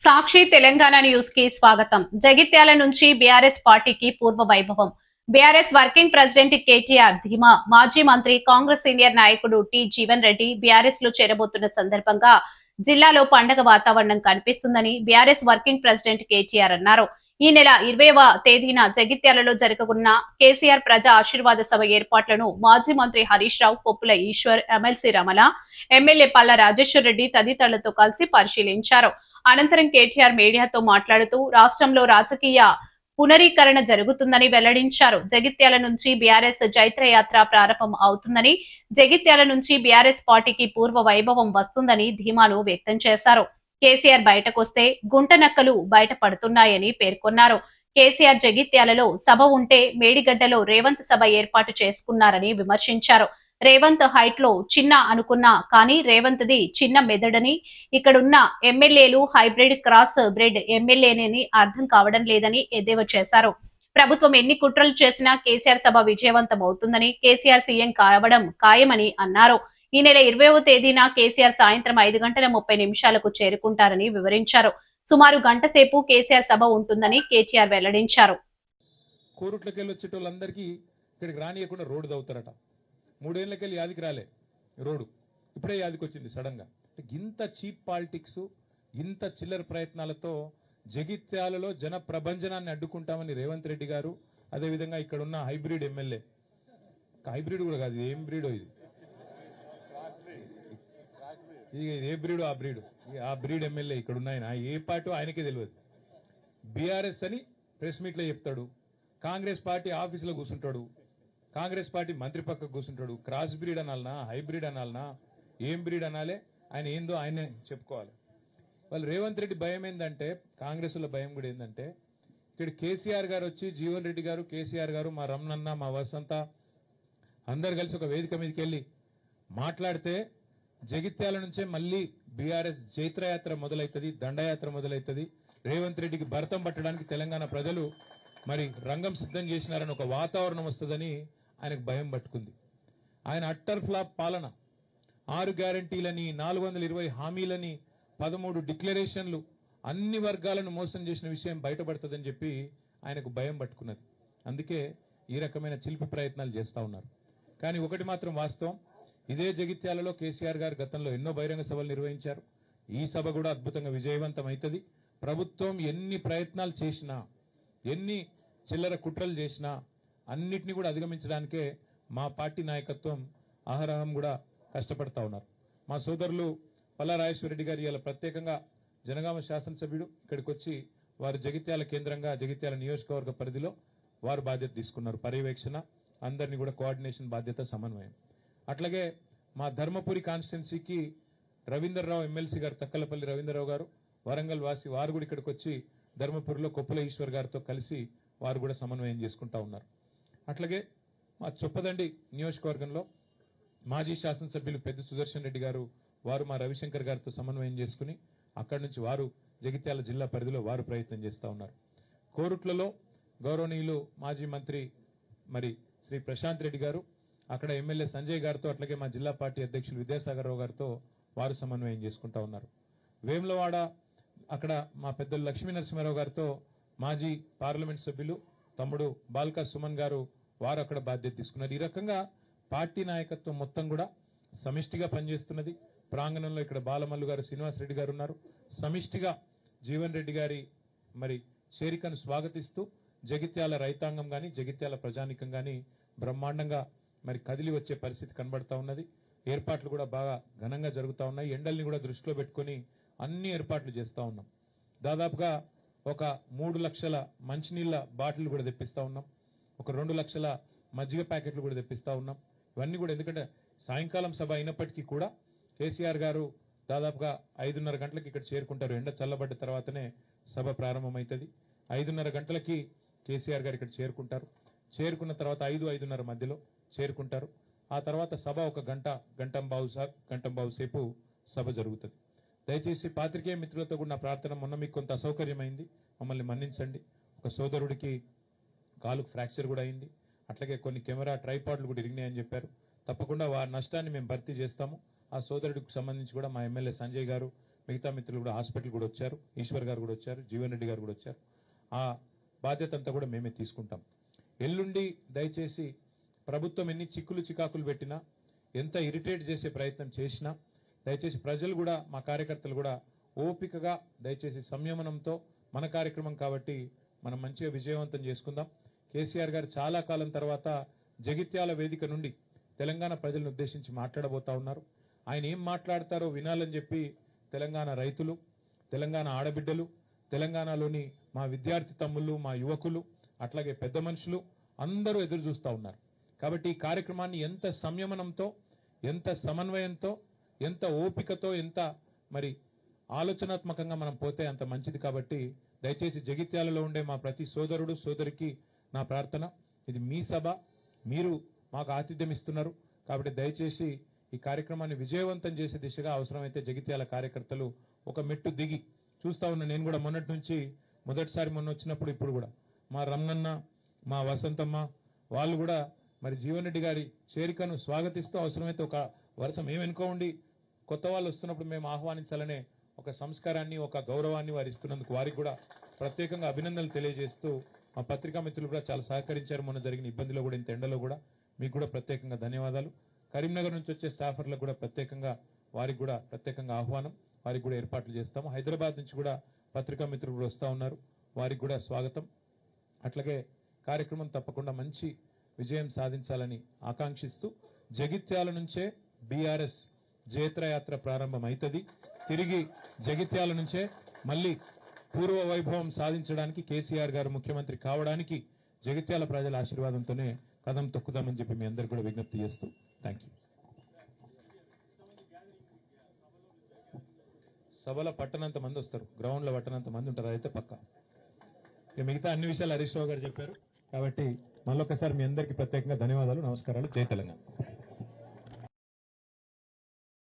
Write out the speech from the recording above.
సాక్షి Telangana news కి స్వాగతం. జగిత్యాల నుంచి బీఆర్ఎస్ పార్టీకి పూర్వ వైభవం. బీఆర్ఎస్ వర్కింగ్ ప్రెసిడెంట్ కేటీఆర్ ధీమా. మాజీ మంత్రి కాంగ్రెస్ సీనియర్ నాయకుడు టి జీవన్ రెడ్డి బీఆర్ఎస్ లో చేరబోతున్న సందర్భంగా జిల్లాలో పండగ వాతావరణం కనిపిస్తుందని బీఆర్ఎస్ వర్కింగ్ ప్రెసిడెంట్ కేటీఆర్ అన్నారు. ఈ నెల 20వ తేదీన జగిత్యాలలో జరగనున్న కేసీఆర్ ప్రజా ఆశీర్వాద సభ ఏర్పాట్లను మాజీ మంత్రి హరీష్ రావు, కొప్పుల ఈశ్వర్, ఎమ్మెల్సీ రమణ, ఎమ్మెల్యే పల్లా రాజేశ్వర్ రెడ్డి తదితరులతో కలిసి పరిశీలించారు. అనంతరం కేటీఆర్ మీడియాతో మాట్లాడుతూ రాష్ట్రంలో రాజకీయ పునరీకరణ జరుగుతుందని వెల్లడించారు. జగిత్యాల నుంచి బీఆర్ఎస్ జైత్రయాత్ర ప్రారంభం అవుతుందని, జగిత్యాల నుంచి బీఆర్ఎస్ పార్టీకి పూర్వ వైభవం వస్తుందని ధీమాను వ్యక్తం చేశారు. కేసీఆర్ బయటకొస్తే గుంటనక్కలు బయటపడుతున్నాయని పేర్కొన్నారు. కేసీఆర్ జగిత్యాలలో సభ ఉంటే మేడిగడ్డలో రేవంత్ సభ ఏర్పాటు చేసుకున్నారని విమర్శించారు. రేవంత్ హైట్ లో చిన్న అనుకున్నా కానీ రేవంత్ ది చిన్న మెదడని, ఇక్కడున్న ఎమ్మెల్యేలు హైబ్రిడ్ క్రాస్ బ్రెడ్ ఎమ్మెల్యేనని అర్థం కావడం లేదని ఎద్దేవా చేశారు. ప్రభుత్వం ఎన్ని కుట్రలు చేసినా కేసీఆర్ సభ విజయవంతం అవుతుందని, కేసీఆర్ సీఎం కావడం ఖాయమని అన్నారు. ఈ నెల 20వ తేదీన కేసీఆర్ సాయంత్రం 5:30 చేరుకుంటారని వివరించారు. సుమారు గంట సేపు కేసీఆర్ సభ ఉంటుందని కేటీఆర్ వెల్లడించారు. మూడేళ్లకెళ్ళి యాదికి రాలే రోడ్డు, ఇప్పుడే యాదికి వచ్చింది సడన్ గా. ఇంత చీప్ పాలిటిక్స్, ఇంత చిల్లర ప్రయత్నాలతో జగిత్యాలలో జన ప్రభంజనాన్ని అడ్డుకుంటామని రేవంత్ రెడ్డి గారు, అదేవిధంగా ఇక్కడ ఉన్న హైబ్రిడ్ ఎమ్మెల్యే, హైబ్రిడ్ కూడా కాదు, ఏం బ్రీడో ఇది, ఏ బ్రీడో ఆ బ్రీడ్ ఎమ్మెల్యే ఇక్కడ ఉన్నాయన ఏ పార్టీ ఆయనకే తెలియదు. బీఆర్ఎస్ అని ప్రెస్ మీట్ లో చెప్తాడు, కాంగ్రెస్ పార్టీ ఆఫీసులో కూర్చుంటాడు, కాంగ్రెస్ పార్టీ మంత్రి పక్కకు కూర్చుంటాడు. క్రాస్ బ్రీడ్ అనాలనా, హైబ్రిడ్ అనాలనా, ఏం బ్రీడ్ అనాలే, ఆయన ఏందో ఆయనే చెప్పుకోవాలి. వాళ్ళు రేవంత్ రెడ్డి భయం ఏంటంటే, కాంగ్రెస్ లో భయం కూడా ఏంటంటే, ఇక్కడ కేసీఆర్ గారు వచ్చి, జీవన్ రెడ్డి గారు, కేసీఆర్ గారు, మా రమణన్న, మా వసంత అందరు కలిసి ఒక వేదిక మీదకి వెళ్ళి మాట్లాడితే జగిత్యాల నుంచే మళ్ళీ బీఆర్ఎస్ జైత్రయాత్ర మొదలవుతుంది, దండయాత్ర మొదలవుతుంది, రేవంత్ రెడ్డికి భరతం పట్టడానికి తెలంగాణ ప్రజలు మరి రంగం సిద్ధం చేసినారని ఒక వాతావరణం వస్తుందని ఆయనకు భయం పట్టుకుంది. ఆయన అట్టర్ ఫ్లాప్ పాలన, 6 గ్యారంటీలని, 420 హామీలని, 13 డిక్లరేషన్లు, అన్ని వర్గాలను మోసం చేసిన విషయం బయటపడుతుందని చెప్పి ఆయనకు భయం పట్టుకున్నది. అందుకే ఈ రకమైన చిలిపి ప్రయత్నాలు చేస్తా ఉన్నారు. కానీ ఒకటి మాత్రం వాస్తవం, ఇదే జగిత్యాలలో కేసీఆర్ గారు గతంలో ఎన్నో బహిరంగ సభలు నిర్వహించారు. ఈ సభ కూడా అద్భుతంగా విజయవంతం అవుతుంది. ప్రభుత్వం ఎన్ని ప్రయత్నాలు చేసినా, ఎన్ని చిల్లర కుట్రలు చేసినా అన్నిటినీ కూడా అధిగమించడానికే మా పార్టీ నాయకత్వం అహరహం కూడా కష్టపడతా ఉన్నారు. మా సోదరులు పల్లా రాజేశ్వర రెడ్డి గారు ఇలా ప్రత్యేకంగా జనగామ శాసనసభ్యుడు ఇక్కడికి వచ్చి వారు జగిత్యాల కేంద్రంగా, జగిత్యాల నియోజకవర్గ పరిధిలో వారు బాధ్యత తీసుకున్నారు. పర్యవేక్షణ, అందరినీ కూడా కోఆర్డినేషన్ బాధ్యత, సమన్వయం. అట్లాగే మా ధర్మపురి కాన్స్టిట్యున్సీకి రవీంద్రరావు ఎమ్మెల్సీ గారు, తక్కలపల్లి రవీంద్రరావు గారు, వరంగల్ వాసి, వారు కూడా ఇక్కడికి వచ్చి ధర్మపురిలో కొప్పుల ఈశ్వర్ గారితో కలిసి వారు కూడా సమన్వయం చేసుకుంటా ఉన్నారు. అట్లాగే మా చొప్పదండి నియోజకవర్గంలో మాజీ శాసనసభ్యులు పెద్ద సుదర్శన్ రెడ్డి గారు, వారు మా రవిశంకర్ గారితో సమన్వయం చేసుకుని అక్కడి నుంచి వారు జగిత్యాల జిల్లా పరిధిలో వారు ప్రయత్నం చేస్తూ ఉన్నారు. కోరుట్లలో గౌరవనీయులు మాజీ మంత్రి మరి శ్రీ ప్రశాంత్ రెడ్డి గారు, అక్కడ ఎమ్మెల్యే సంజయ్ గారితో, అట్లాగే మా జిల్లా పార్టీ అధ్యక్షులు విద్యాసాగర్ రావు గారితో వారు సమన్వయం చేసుకుంటా ఉన్నారు. వేములవాడ అక్కడ మా పెద్దలు లక్ష్మీ నరసింహారావు గారితో మాజీ పార్లమెంట్ సభ్యులు తమ్ముడు బాల్కా సుమన్ గారు, వారు అక్కడ బాధ్యత తీసుకున్నారు. ఈ రకంగా పార్టీ నాయకత్వం మొత్తం కూడా సమిష్టిగా పనిచేస్తున్నది. ప్రాంగణంలో ఇక్కడ బాలమల్లు గారు, శ్రీనివాసరెడ్డి గారు ఉన్నారు. సమిష్టిగా జీవన్ రెడ్డి గారి మరి చేరికను స్వాగతిస్తూ జగిత్యాల రైతాంగం గాని, జగిత్యాల ప్రజానికం గాని బ్రహ్మాండంగా మరి కదిలి వచ్చే పరిస్థితి కనబడతా ఉన్నది. ఏర్పాట్లు కూడా బాగా ఘనంగా జరుగుతూ ఉన్నాయి. ఎండల్ని కూడా దృష్టిలో పెట్టుకుని అన్ని ఏర్పాట్లు చేస్తూ ఉన్నాం. దాదాపుగా ఒక 3 లక్షల మంచినీళ్ల బాటిల్ కూడా తెప్పిస్తా ఉన్నాం. ఒక 2 లక్షల మజ్జిగ ప్యాకెట్లు కూడా తెప్పిస్తా ఉన్నాం. ఇవన్నీ కూడా ఎందుకంటే సాయంకాలం సభ అయినప్పటికీ కూడా కేసీఆర్ గారు దాదాపుగా 5:30 గంటలకు ఇక్కడ చేరుకుంటారు. ఎండ చల్లబడ్డ తర్వాతనే సభ ప్రారంభమవుతుంది. 5:30 గంటలకి కేసీఆర్ గారు ఇక్కడ చేరుకుంటారు. చేరుకున్న తర్వాత 5-5:30 మధ్యలో చేరుకుంటారు. ఆ తర్వాత సభ ఒక గంటంబావు సేపు సభ జరుగుతుంది. దయచేసి పాత్రికేయ మిత్రులతో కూడా నా ప్రార్థన, మొన్న మీకు కొంత అసౌకర్యమైంది, మమ్మల్ని మన్నించండి. ఒక సోదరుడికి కాలుకు ఫ్రాక్చర్ కూడా అయింది. అట్లాగే కొన్ని కెమెరా ట్రైపాడ్లు కూడా ఇరిగినాయని చెప్పారు. తప్పకుండా వారి నష్టాన్ని మేము భర్తీ చేస్తాము. ఆ సోదరుడికి సంబంధించి కూడా మా ఎమ్మెల్యే సంజయ్ గారు, మిగతా మిత్రులు కూడా హాస్పిటల్ కూడా వచ్చారు, ఈశ్వర్ గారు కూడా వచ్చారు, జీవన్ రెడ్డి గారు కూడా వచ్చారు. ఆ బాధ్యత అంతా కూడా మేమే తీసుకుంటాం. ఎల్లుండి దయచేసి ప్రభుత్వం ఎన్ని చిక్కులు చికాకులు పెట్టినా, ఎంత ఇరిటేట్ చేసే ప్రయత్నం చేసినా దయచేసి ప్రజలు కూడా, మా కార్యకర్తలు కూడా ఓపికగా దయచేసి సంయమనంతో మన కార్యక్రమం కాబట్టి మనం మంచిగా విజయవంతం చేసుకుందాం. కేసీఆర్ గారు చాలా కాలం తర్వాత జగిత్యాల వేదిక నుండి తెలంగాణ ప్రజలను ఉద్దేశించి మాట్లాడబోతా ఉన్నారు. ఆయన ఏం మాట్లాడతారో వినాలని చెప్పి తెలంగాణ రైతులు, తెలంగాణ ఆడబిడ్డలు, తెలంగాణలోని మా విద్యార్థి తమ్ముళ్ళు, మా యువకులు, అట్లాగే పెద్ద మనుషులు అందరూ ఎదురు చూస్తూ ఉన్నారు. కాబట్టి ఈ కార్యక్రమాన్ని ఎంత సంయమనంతో, ఎంత సమన్వయంతో, ఎంత ఓపికతో, ఎంత మరి ఆలోచనాత్మకంగా మనం పోతే అంత మంచిది. కాబట్టి దయచేసి జగిత్యాలలో ఉండే మా ప్రతి సోదరుడు సోదరికి నా ప్రార్థన, ఇది మీ సభ, మీరు మాకు ఆతిథ్యం ఇస్తున్నారు కాబట్టి దయచేసి ఈ కార్యక్రమాన్ని విజయవంతం చేసే దిశగా అవసరమైతే జగిత్యాల కార్యకర్తలు ఒక మెట్టు దిగి చూస్తా ఉన్నా. నేను కూడా మొన్నటి నుంచి మొదటిసారి మొన్న వచ్చినప్పుడు ఇప్పుడు కూడా మా రమణన్న, మా వసంతమ్మ వాళ్ళు కూడా మరి జీవన్ రెడ్డి గారి చేరికను స్వాగతిస్తూ అవసరమైతే ఒక వరుస మేము వెనుకోండి కొత్త వాళ్ళు వస్తున్నప్పుడు మేము ఆహ్వానించాలనే ఒక సంస్కారాన్ని, ఒక గౌరవాన్ని వారు ఇస్తున్నందుకు వారికి కూడా ప్రత్యేకంగా అభినందనలు తెలియజేస్తూ, మా పత్రికా మిత్రులు కూడా చాలా సహకరించారు. మొన్న జరిగిన ఇబ్బందిలో కూడా, ఇంత ఎండలో కూడా మీకు కూడా ప్రత్యేకంగా ధన్యవాదాలు. కరీంనగర్ నుంచి వచ్చే స్టాఫర్లకు కూడా ప్రత్యేకంగా వారికి కూడా ప్రత్యేకంగా ఆహ్వానం, వారికి కూడా ఏర్పాట్లు చేస్తాము. హైదరాబాద్ నుంచి కూడా పత్రికా మిత్రులు కూడా వస్తూ ఉన్నారు, వారికి కూడా స్వాగతం. అట్లాగే కార్యక్రమం తప్పకుండా మంచి విజయం సాధించాలని ఆకాంక్షిస్తూ జగిత్యాల నుంచే బీఆర్ఎస్ జయత్రయాత్ర ప్రారంభం అవుతుంది. తిరిగి జగిత్యాల నుంచే మళ్ళీ పూర్వ వైభవం సాధించడానికి, కేసీఆర్ గారు ముఖ్యమంత్రి కావడానికి జగిత్యాల ప్రజల ఆశీర్వాదంతోనే కదం తొక్కుదామని చెప్పి మీ అందరు కూడా విజ్ఞప్తి చేస్తూ థ్యాంక్ యూ. సభలో పట్టనంత మంది వస్తారు, గ్రౌండ్ లో పట్టనంత మంది ఉంటారు, అయితే పక్క. ఇక మిగతా అన్ని విషయాలు హరీష్ రావు గారు చెప్పారు కాబట్టి మళ్ళొకసారి మీ అందరికీ ప్రత్యేకంగా ధన్యవాదాలు, నమస్కారాలు. జై తెలంగాణ.